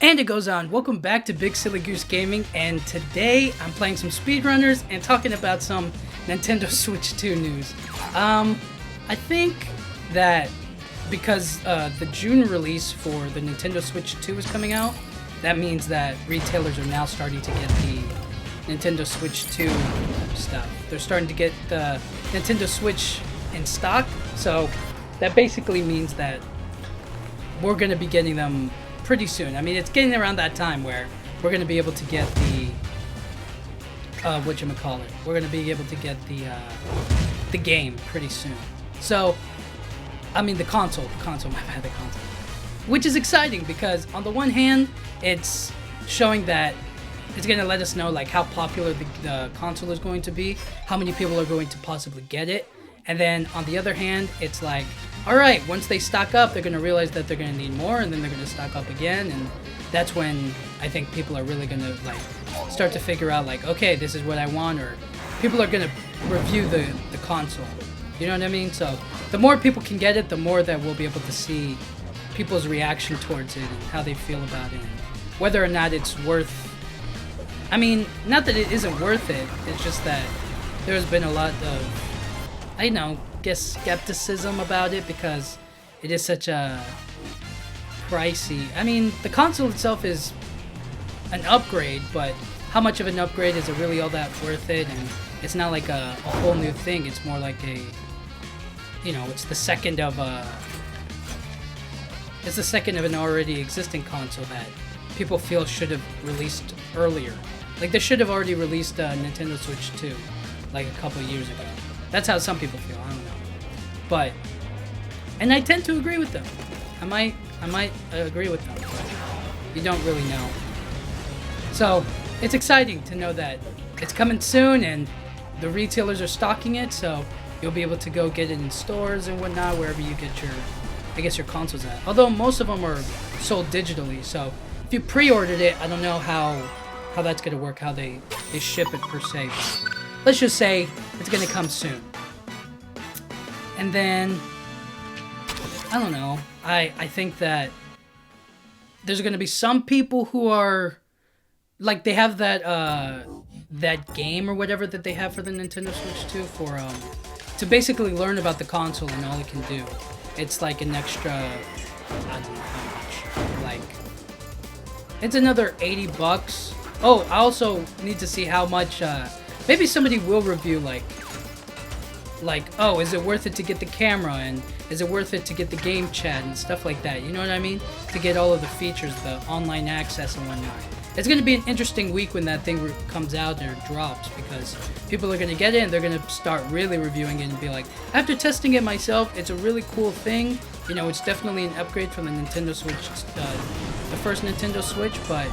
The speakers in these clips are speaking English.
And it goes on. Welcome back to Big Silly Goose Gaming, and today I'm playing some speedrunners and talking about some Nintendo Switch 2 news. I think that because the June release for the Nintendo Switch 2 is coming out, that means that retailers are now starting to get the Nintendo Switch 2 stuff. They're starting to get the Nintendo Switch in stock, so that basically means that we're going to be getting them pretty soon. I mean, it's getting around that time where we're going to be able to get the whatchamacallit. We're going to be able to get the game pretty soon. So, I mean, the console, which is exciting because on the one hand, it's showing that it's going to let us know like how popular the console is going to be, how many people are going to possibly get it, and then on the other hand, it's like, alright, once they stock up, they're going to realize that they're going to need more, and then they're going to stock up again, and that's when I think people are really going to like start to figure out like, okay, this is what I want, or people are going to review the console. You know what I mean? So the more people can get it, the more that we'll be able to see people's reaction towards it and how they feel about it, and whether or not it's worth. I mean, not that it isn't worth it, it's just that there's been a lot of, I guess skepticism about it because it is such a pricey. I mean, the console itself is an upgrade, but how much of an upgrade is it really all that worth it? And it's not like a whole new thing. It's more like a, it's the second of an already existing console that people feel should have released earlier. Like they should have already released Nintendo Switch 2 like a couple of years ago. That's how some people feel. I don't know. But, and I tend to agree with them. I might agree with them, but you don't really know. So, it's exciting to know that it's coming soon and the retailers are stocking it, so you'll be able to go get it in stores and whatnot, wherever you get your consoles at. Although most of them are sold digitally, so if you pre-ordered it, I don't know how that's going to work, how they ship it per se. But let's just say it's going to come soon. And then, I don't know, I think that there's going to be some people who are, like, they have that game or whatever that they have for the Nintendo Switch 2 for, to basically learn about the console and all it can do. It's like an extra, I don't know how much, like, it's another $80. Oh, I also need to see how much, maybe somebody will review, like, oh, is it worth it to get the camera, and is it worth it to get the game chat and stuff like that, you know what I mean? To get all of the features, the online access and whatnot. It's going to be an interesting week when that thing comes out or drops, because people are going to get it and they're going to start really reviewing it and be like, after testing it myself, it's a really cool thing. It's definitely an upgrade from the Nintendo Switch, the first Nintendo Switch, but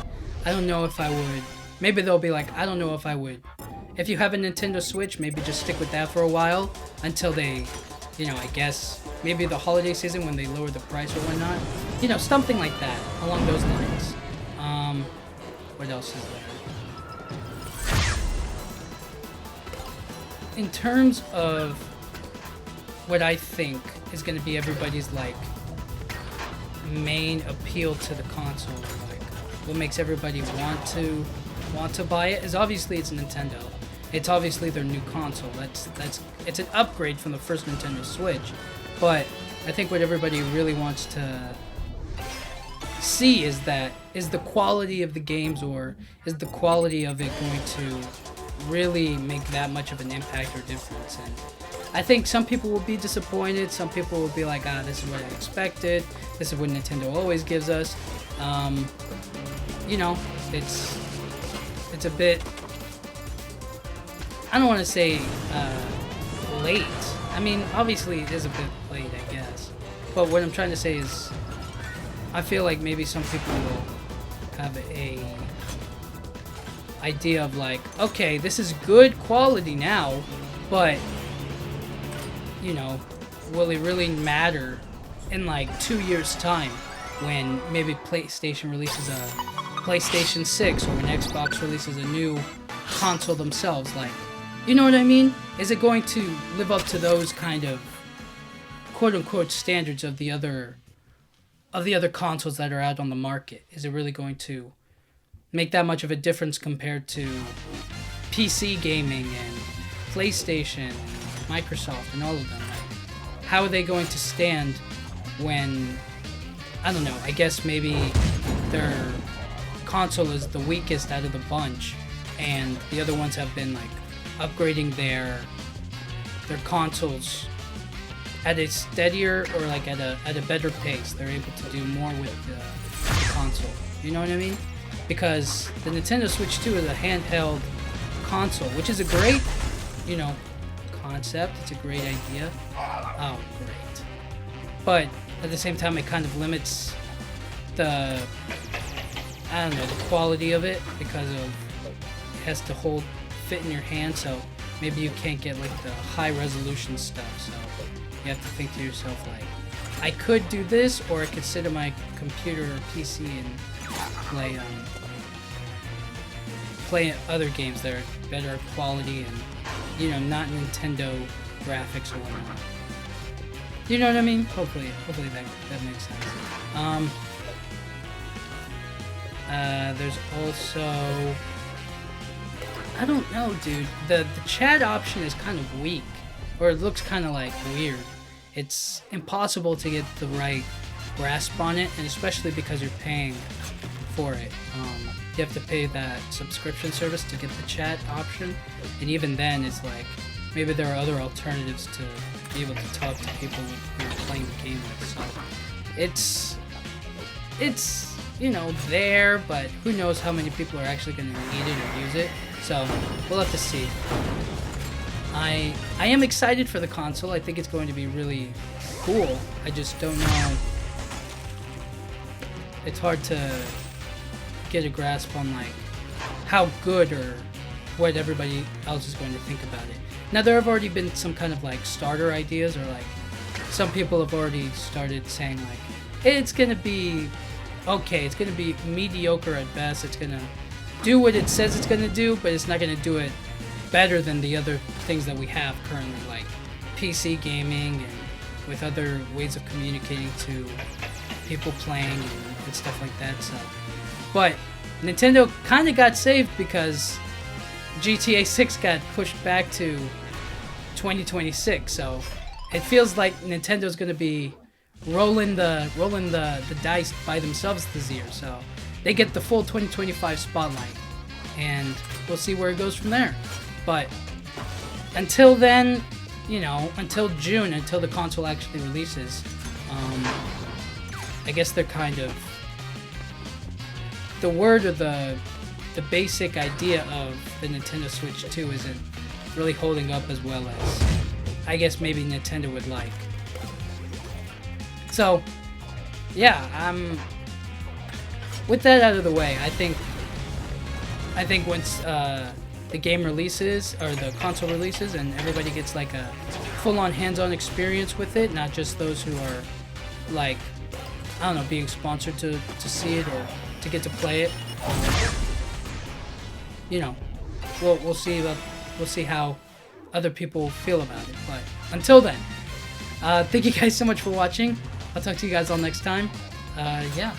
I don't know if I would. Maybe they'll be like, I don't know if I would. If you have a Nintendo Switch, maybe just stick with that for a while until they, I guess, maybe the holiday season when they lower the price or whatnot. Something like that, along those lines. What else is there? In terms of what I think is going to be everybody's, like, main appeal to the console, like, what makes everybody want to buy it, is obviously it's Nintendo. It's obviously their new console. It's an upgrade from the first Nintendo Switch. But I think what everybody really wants to see is the quality of the games, or is the quality of it going to really make that much of an impact or difference. And I think some people will be disappointed. Some people will be like, this is what I expected. This is what Nintendo always gives us. It's a bit, I don't want to say late. I mean, obviously it is a bit late, I guess. But what I'm trying to say is, I feel like maybe some people will have a idea of like, okay, this is good quality now, but, will it really matter in like 2 years' time when maybe PlayStation releases a PlayStation 6 or when Xbox releases a new console themselves? Like, you know what I mean? Is it going to live up to those kind of quote-unquote standards of the other of the other consoles that are out on the market. Is it really going to make that much of a difference compared to PC gaming and PlayStation, and Microsoft, and all of them? Like, how are they going to stand when, I don't know, I guess maybe their console is the weakest out of the bunch, and the other ones have been like upgrading their consoles at a steadier or like at a better pace. They're able to do more with the console. You know what I mean? Because the Nintendo Switch 2 is a handheld console, which is a great, you know, concept. It's a great idea. Oh, great. But at the same time, it kind of limits the, I don't know, the quality of it, because of it has to fit in your hand, so maybe you can't get like the high resolution stuff. So you have to think to yourself, like, I could do this, or I could sit on my computer or PC and play other games that are better quality and, you know, not Nintendo graphics or whatnot. You know what I mean? Hopefully that makes sense. There's also, I don't know, dude. The chat option is kind of weak, or it looks kind of like weird. It's impossible to get the right grasp on it, and especially because you're paying for it. You have to pay that subscription service to get the chat option, and even then, it's like maybe there are other alternatives to be able to talk to people who you're playing the game with. So it's you know, there, but who knows how many people are actually going to need it or use it. So we'll have to see. I am excited for the console. I think it's going to be really cool. I just don't know. It's hard to get a grasp on like how good or what everybody else is going to think about it. Now, there have already been some kind of like starter ideas, or like some people have already started saying like, it's going to be okay, it's going to be mediocre at best. It's going to do what it says it's going to do, but it's not going to do it better than the other things that we have currently, like PC gaming and with other ways of communicating to people playing and stuff like that. So, but Nintendo kind of got saved because GTA 6 got pushed back to 2026. So it feels like Nintendo's going to be rolling the dice by themselves this year. So they get the full 2025 spotlight, and we'll see where it goes from there. But until then, you know, until June, until the console actually releases, I guess they're kind of the word or the basic idea of the Nintendo Switch 2 isn't really holding up as well as I guess maybe Nintendo would like. So, yeah, with that out of the way, I think once the game releases, or the console releases, and everybody gets like a full-on hands-on experience with it, not just those who are like, I don't know, being sponsored to see it or to get to play it. You know, we'll see how other people feel about it. But until then, thank you guys so much for watching. I'll talk to you guys all next time. Yeah.